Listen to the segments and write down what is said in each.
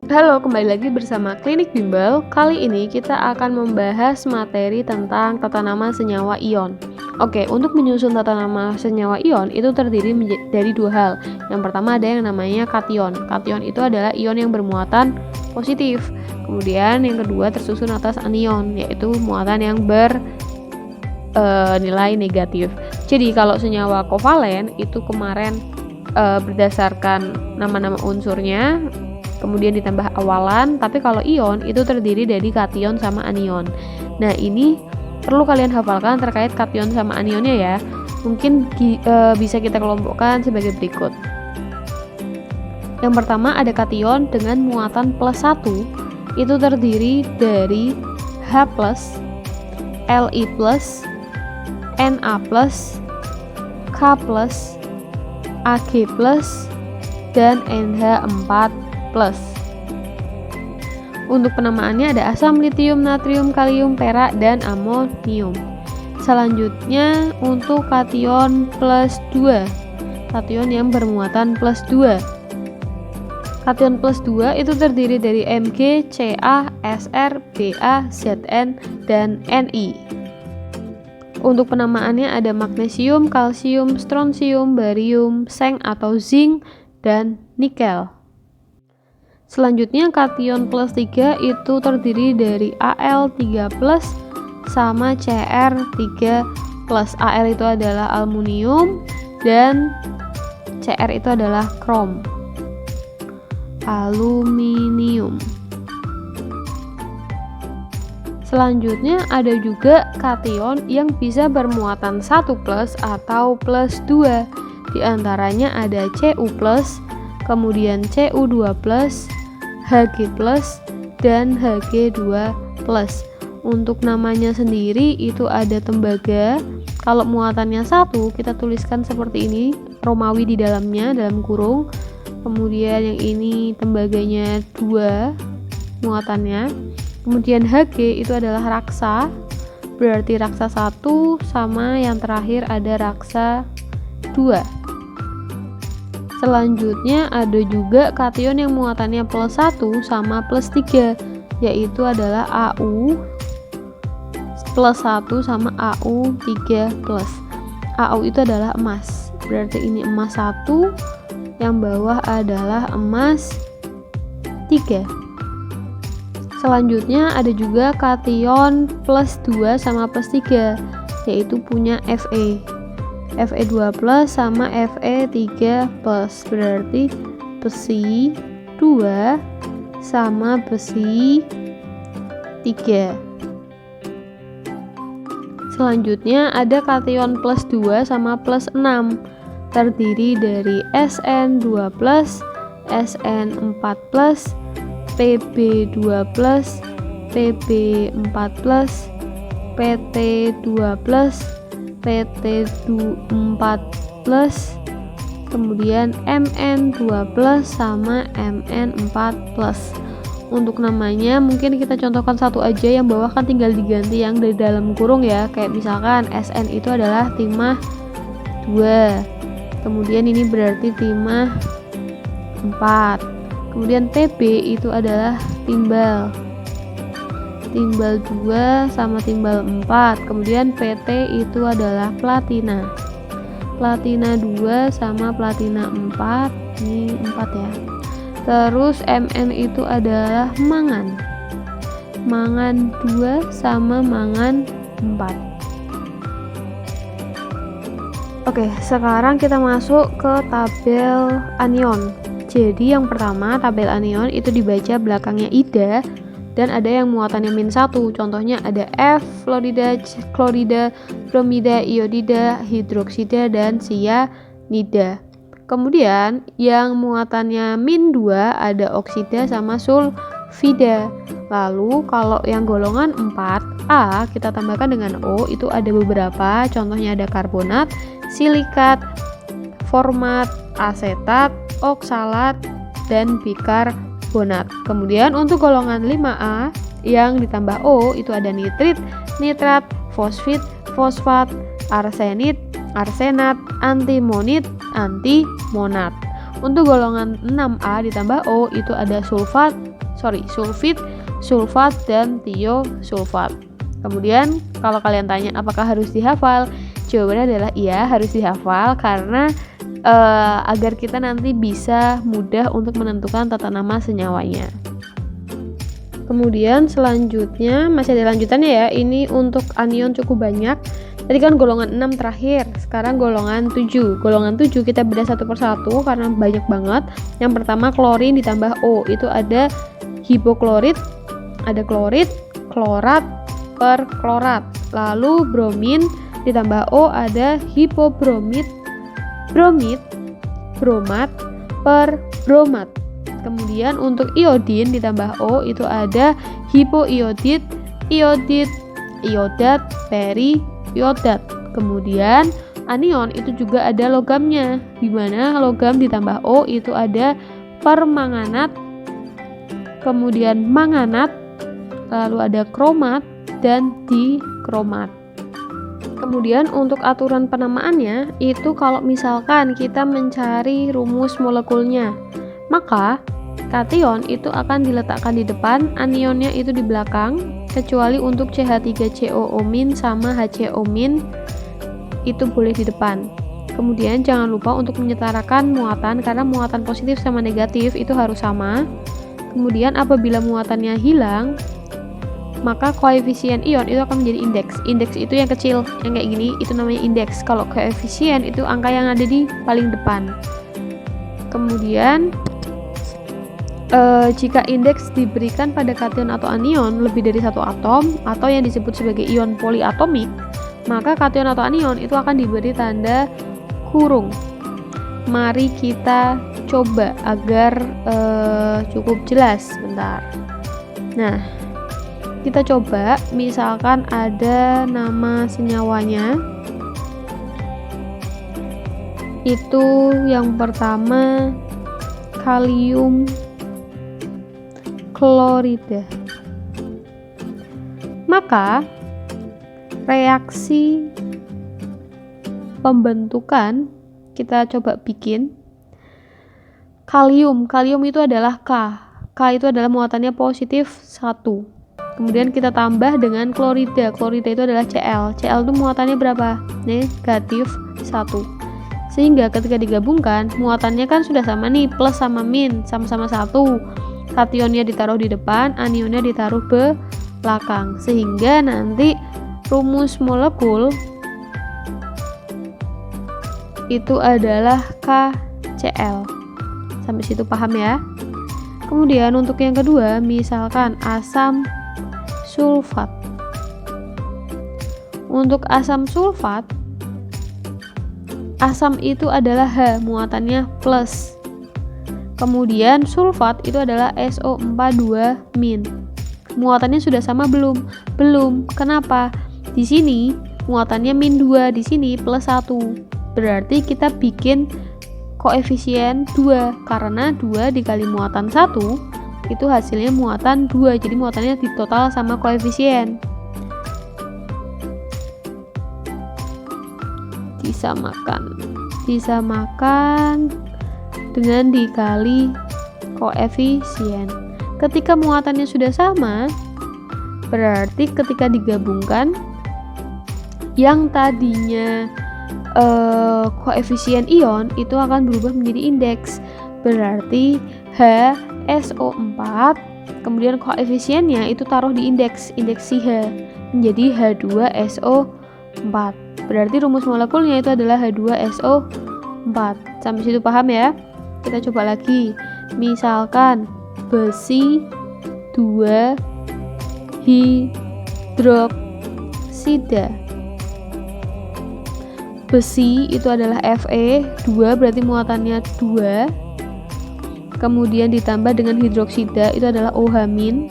Halo, kembali lagi bersama Klinik Bimbel. Kali ini kita akan membahas materi tentang tata nama senyawa ion. Oke, untuk menyusun tata nama senyawa ion itu terdiri dari dua hal. Yang pertama ada yang namanya kation. Kation itu adalah ion yang bermuatan positif. Kemudian yang kedua tersusun atas anion, yaitu muatan yang nilai negatif. Jadi kalau senyawa kovalen itu kemarin berdasarkan nama-nama unsurnya, kemudian ditambah awalan, tapi kalau ion itu terdiri dari kation sama anion. Nah, ini perlu kalian hafalkan terkait kation sama anionnya ya. Mungkin bisa kita kelompokkan sebagai berikut. Yang pertama ada kation dengan muatan +1, itu terdiri dari H+, Li+, Na+, K+, Ag+, dan NH4+. Untuk penamaannya ada asam litium, natrium, kalium, perak, dan amonium. Selanjutnya untuk kation +2, kation yang bermuatan +2. Kation +2 itu terdiri dari Mg, Ca, Sr, Ba, Zn, dan Ni. Untuk penamaannya ada magnesium, kalsium, strontium, barium, seng atau zinc, dan nikel. Selanjutnya kation +3 itu terdiri dari Al3+ sama Cr3+. Al itu adalah aluminium dan Cr itu adalah krom. Aluminium. Selanjutnya ada juga kation yang bisa bermuatan 1+ atau +2. Di antaranya ada Cu+, kemudian Cu2+, Hg+, dan Hg2+. Untuk namanya sendiri itu ada tembaga. Kalau muatannya 1 kita tuliskan seperti ini, Romawi di dalamnya dalam kurung. Kemudian yang ini tembaganya 2 muatannya. Kemudian Hg itu adalah raksa, berarti raksa 1 sama yang terakhir ada raksa 2. Selanjutnya ada juga kation yang muatannya +1 sama +3, yaitu adalah Au +1 sama Au3+. Au itu adalah emas, berarti ini emas 1, yang bawah adalah emas 3. Selanjutnya ada juga kation +2 sama +3, yaitu punya Fe. Fe2+ sama Fe3+, berarti besi 2 sama besi 3. Selanjutnya ada kation +2 sama +6, terdiri dari Sn2+, Sn4+, Pb2+, Pb4+, Pt2+, Pt4+, kemudian Mn2+ sama Mn4+. Untuk namanya mungkin kita contohkan satu aja, yang bawah kan tinggal diganti yang dari dalam kurung ya. Kayak misalkan Sn itu adalah timah 2, kemudian ini berarti timah 4, kemudian Tb itu adalah timbal 2 sama timbal 4, kemudian Pt itu adalah platina 2 sama platina 4, ini 4 ya. Terus Mn itu adalah mangan 2 sama mangan 4. Oke, sekarang kita masuk ke tabel anion. Jadi yang pertama tabel anion itu dibaca belakangnya ida, dan ada yang muatannya -1. Contohnya ada F, fluorida, klorida, bromida, iodida, hidroksida, dan sianida. Kemudian yang muatannya -2 ada oksida sama sulfida. Lalu kalau yang golongan 4A kita tambahkan dengan O, itu ada beberapa. Contohnya ada karbonat, silikat, format, asetat, oksalat, dan bikarbonat. Kemudian untuk golongan 5A yang ditambah O itu ada nitrit, nitrat, fosfit, fosfat, arsenit, arsenat, antimonit, antimonat. Untuk golongan 6A ditambah O itu ada sulfat, sulfit, sulfat, dan tiosulfat. Kemudian kalau kalian tanya apakah harus dihafal, jawabannya adalah iya, harus dihafal karena agar kita nanti bisa mudah untuk menentukan tata nama senyawanya. Kemudian selanjutnya masih ada lanjutannya ya. Ini untuk anion cukup banyak. Tadi kan golongan 6 terakhir, sekarang golongan 7. Golongan 7 kita bedah satu persatu karena banyak banget. Yang pertama klorin ditambah O, itu ada hipoklorit, ada klorit, klorat, perklorat. Lalu bromin ditambah O ada hipobromit, bromid, bromat, perbromat. Kemudian untuk iodin ditambah O itu ada hipoiodit, iodit, iodat, periodat. Kemudian anion itu juga ada logamnya, di mana logam ditambah O itu ada permanganat, kemudian manganat, lalu ada kromat dan dikromat. Kemudian untuk aturan penamaannya itu kalau misalkan kita mencari rumus molekulnya, maka kation itu akan diletakkan di depan, anionnya itu di belakang, kecuali untuk CH3COO- sama HCO- itu boleh di depan. Kemudian jangan lupa untuk menyetarakan muatan karena muatan positif sama negatif itu harus sama. Kemudian apabila muatannya hilang, maka koefisien ion itu akan menjadi indeks. Indeks itu yang kecil, yang kayak gini, itu namanya indeks. Kalau koefisien itu angka yang ada di paling depan. Kemudian jika indeks diberikan pada kation atau anion lebih dari satu atom atau yang disebut sebagai ion poliatomik, maka kation atau anion itu akan diberi tanda kurung. Mari kita coba agar cukup jelas. Bentar. Nah, kita coba misalkan ada nama senyawanya. Itu yang pertama kalium klorida. Maka reaksi pembentukan kita coba bikin. Kalium itu adalah K. K itu adalah muatannya positif 1. Kemudian kita tambah dengan klorida. Klorida itu adalah Cl. Cl itu muatannya berapa? Negatif 1. Sehingga ketika digabungkan, muatannya kan sudah sama nih, plus sama min, sama-sama 1. Kationnya ditaruh di depan, anionnya ditaruh belakang. Sehingga nanti rumus molekul itu adalah KCl. Sampai situ paham ya? Kemudian untuk yang kedua, misalkan asam sulfat. Untuk asam sulfat, asam itu adalah H, muatannya plus. Kemudian sulfat itu adalah SO42-. Muatannya sudah sama belum? Belum. Kenapa? Di sini muatannya -2, di sini +1. Berarti kita bikin koefisien 2 karena 2 dikali muatan 1 itu hasilnya muatan 2, jadi muatannya ditotal sama koefisien. Disamakan dengan dikali koefisien. Ketika muatannya sudah sama, berarti ketika digabungkan yang tadinya koefisien ion itu akan berubah menjadi indeks. Berarti HSO4 kemudian koefisiennya itu taruh di indeks si H menjadi H2SO4. Berarti rumus molekulnya itu adalah H2SO4. Sampai situ paham ya? Kita coba lagi. Misalkan besi 2 hidroksida. Besi itu adalah Fe 2, berarti muatannya 2. Kemudian ditambah dengan hidroksida itu adalah OH-.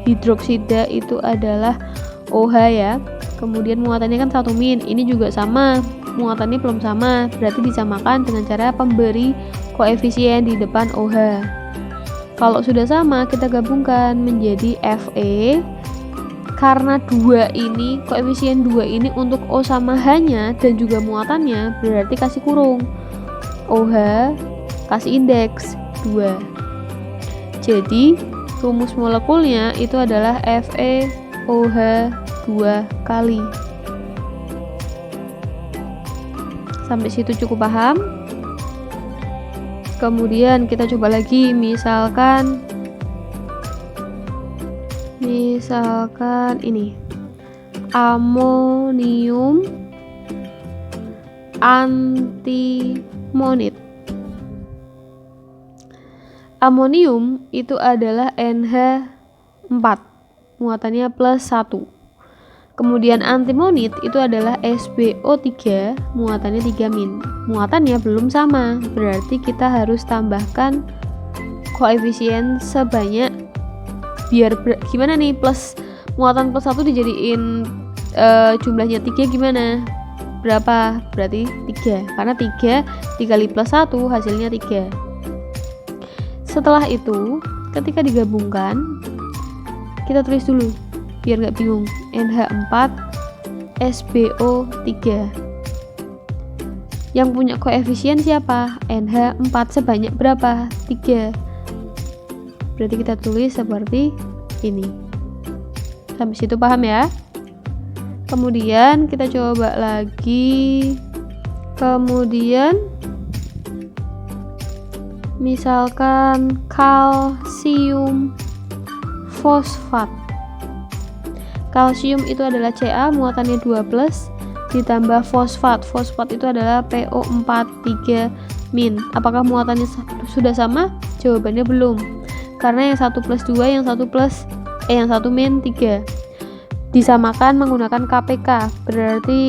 Hidroksida itu adalah OH ya. Kemudian muatannya kan 1-. Ini juga sama, muatannya belum sama, berarti disamakan dengan cara pemberi koefisien di depan OH. Kalau sudah sama, kita gabungkan menjadi Fe. Karena 2 ini, koefisien 2 ini untuk O sama H-nya dan juga muatannya, berarti kasih kurung. OH kasih indeks 2. Jadi rumus molekulnya itu adalah FeOH2 kali. Sampai situ cukup paham? Kemudian kita coba lagi, misalkan ini amonium antimonit. Amonium itu adalah NH4, muatannya +1. Kemudian antimonit itu adalah SbO3, muatannya 3-. Muatannya belum sama, berarti kita harus tambahkan koefisien sebanyak, gimana nih, muatan +1 dijadiin jumlahnya 3 gimana? Berapa? Berarti 3, karena 3 dikali +1 hasilnya 3. Setelah itu, ketika digabungkan, kita tulis dulu biar nggak bingung, NH4 SbO3. Yang punya koefisien siapa? NH4 sebanyak berapa? 3. Berarti kita tulis seperti ini. Sampai situ paham ya? Kemudian kita coba lagi. Kemudian misalkan kalsium fosfat. Kalsium itu adalah Ca, muatannya 2+, ditambah fosfat. Fosfat itu adalah PO4 3-. Apakah muatannya sudah sama? Jawabannya belum. Karena yang 1+2, yang 1 3. Disamakan menggunakan KPK, berarti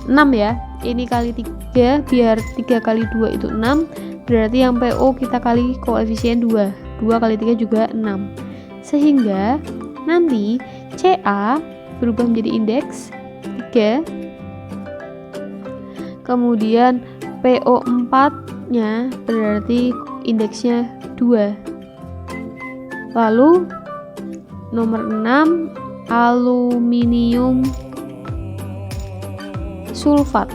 6 ya. Ini kali 3, biar 3 kali 2 itu 6. Berarti yang PO kita kali koefisien 2. 2 kali 3 juga 6. Sehingga nanti Ca berubah menjadi indeks 3. Kemudian PO4-nya berarti indeksnya 2. Lalu nomor 6 aluminium sulfat.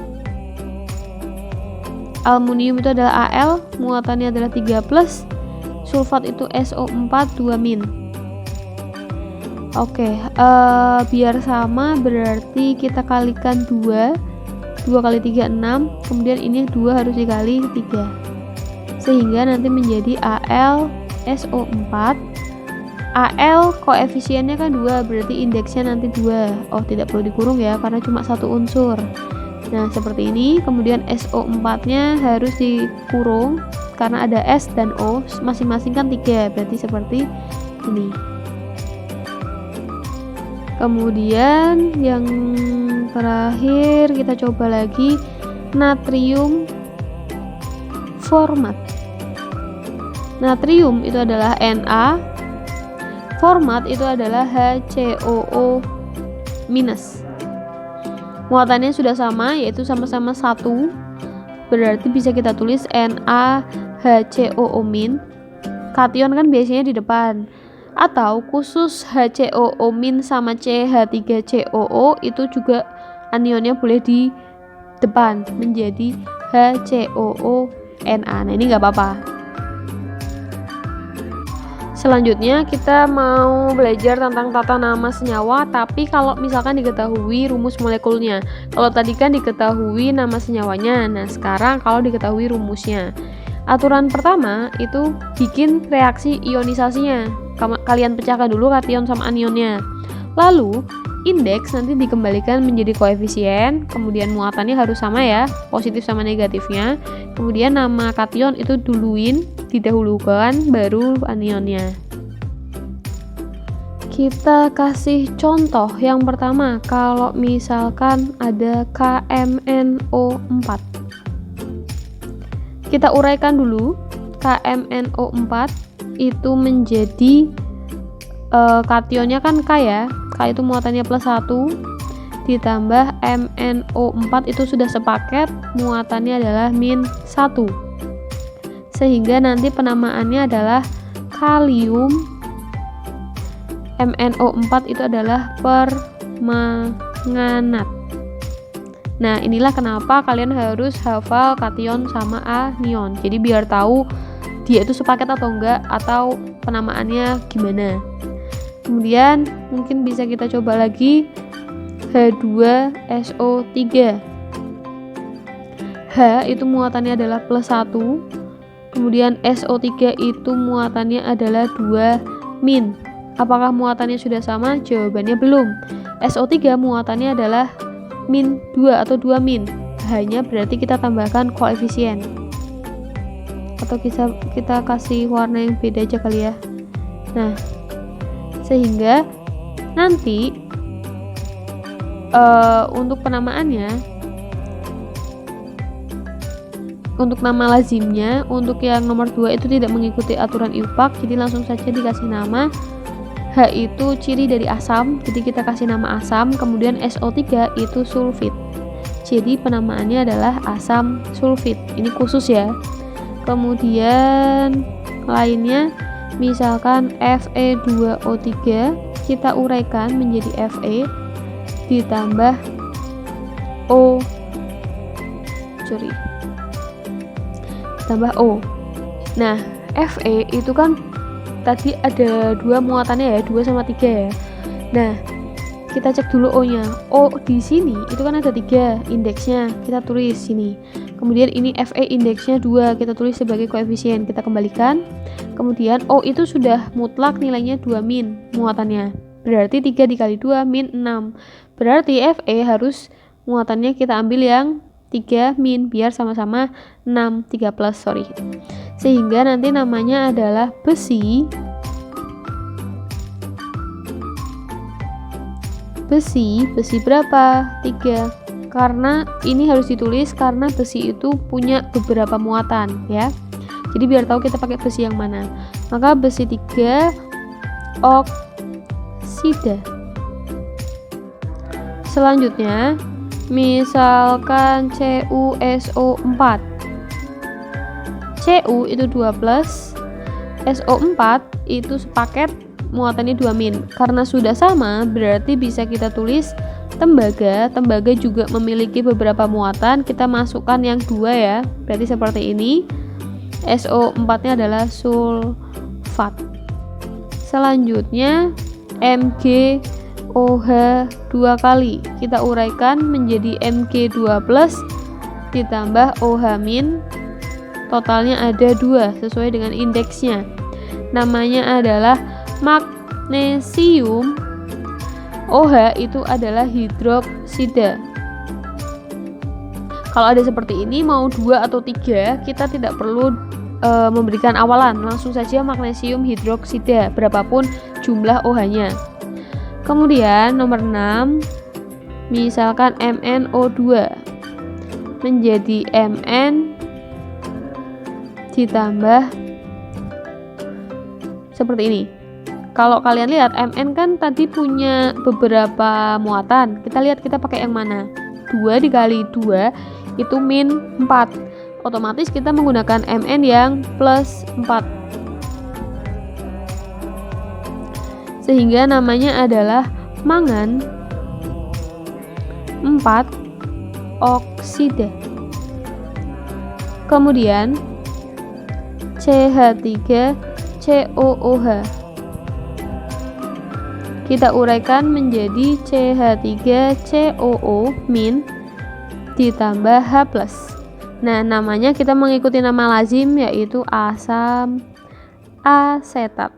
Aluminium itu adalah Al, muatannya adalah 3+, sulfat itu SO4 2-. Oke, biar sama berarti kita kalikan 2. 2 kali 3 6, kemudian ini 2 harus dikali 3. Sehingga nanti menjadi Al SO4. Al koefisiennya kan 2, berarti indeksnya nanti 2. Oh, tidak perlu dikurung ya, karena cuma satu unsur. Nah, seperti ini. Kemudian SO4-nya harus dikurung karena ada S dan O, masing-masing kan 3, berarti seperti ini. Kemudian yang terakhir kita coba lagi natrium format. Natrium itu adalah Na, format itu adalah HCOO-. Muatannya sudah sama, yaitu sama-sama 1, berarti bisa kita tulis NaHCOO-. Kation kan biasanya di depan. Atau khusus HCOO- sama CH3COO itu juga anionnya boleh di depan menjadi HCOO-Na. Nah, ini nggak apa-apa. Selanjutnya kita mau belajar tentang tata nama senyawa, tapi kalau misalkan diketahui rumus molekulnya. Kalau tadi kan diketahui nama senyawanya, nah sekarang kalau diketahui rumusnya. Aturan pertama itu bikin reaksi ionisasinya. Kalian pecahkan dulu kation sama anionnya. Lalu indeks nanti dikembalikan menjadi koefisien, kemudian muatannya harus sama ya, positif sama negatifnya. Kemudian nama kation itu didahulukan, baru anionnya. Kita kasih contoh yang pertama, kalau misalkan ada KMNO4. Kita uraikan dulu. KMNO4 itu menjadi kationnya kan K ya. K itu muatannya +1 ditambah MnO4 itu sudah sepaket, muatannya adalah -1. Sehingga nanti penamaannya adalah kalium. MnO4 itu adalah permanganat. Nah, inilah kenapa kalian harus hafal kation sama anion. Jadi biar tahu dia itu sepaket atau enggak, atau penamaannya gimana. Kemudian mungkin bisa kita coba lagi H2SO3. H itu muatannya adalah +1, kemudian SO3 itu muatannya adalah 2-. Apakah muatannya sudah sama? Jawabannya belum. SO3 muatannya adalah -2 atau 2-. Hanya berarti kita tambahkan koefisien. Atau kita kasih warna yang beda aja kali ya. Nah, sehingga nanti untuk penamaannya, untuk nama lazimnya, untuk yang nomor 2 itu tidak mengikuti aturan IUPAC, jadi langsung saja dikasih nama. H itu ciri dari asam, jadi kita kasih nama asam. Kemudian SO3 itu sulfit, jadi penamaannya adalah asam sulfit. Ini khusus ya. Kemudian lainnya, misalkan Fe2O3, kita uraikan menjadi Fe ditambah tambah O. Nah, Fe itu kan tadi ada 2 muatannya ya, 2 sama 3 ya. Nah, kita cek dulu O-nya. O di sini itu kan ada 3 indeksnya, kita tulis sini. Kemudian ini Fe indeksnya 2, kita tulis sebagai koefisien, kita kembalikan. Kemudian O itu sudah mutlak nilainya 2- muatannya. Berarti 3 dikali 2 -6. Berarti Fe harus muatannya kita ambil yang 3- biar sama-sama 6, 3 plus, sorry. Sehingga nanti namanya adalah besi berapa? 3. Karena ini harus ditulis karena besi itu punya beberapa muatan ya. Jadi biar tahu kita pakai besi yang mana. Maka besi 3 oksida. Selanjutnya, misalkan CuSO4. Cu itu 2+, SO4 itu sepaket muatannya 2-. Karena sudah sama, berarti bisa kita tulis tembaga. Tembaga juga memiliki beberapa muatan, kita masukkan yang 2 ya. Berarti seperti ini. SO4-nya adalah sulfat. Selanjutnya MgOH 2 kali. Kita uraikan menjadi Mg2+ ditambah OH-. Totalnya ada 2 sesuai dengan indeksnya. Namanya adalah magnesium. OH itu adalah hidroksida. Kalau ada seperti ini, mau 2 atau 3, kita tidak perlu memberikan awalan, langsung saja magnesium hidroksida berapapun jumlah OH-nya. Kemudian nomor 6, misalkan MnO2 menjadi Mn ditambah seperti ini. Kalau kalian lihat, Mn kan tadi punya beberapa muatan. Kita lihat kita pakai yang mana. 2 dikali 2 itu -4. Otomatis kita menggunakan Mn yang +4. Sehingga namanya adalah mangan 4 oksida. Kemudian CH3COOH. Kita uraikan menjadi CH3COO- ditambah H+. Nah, namanya kita mengikuti nama lazim yaitu asam asetat.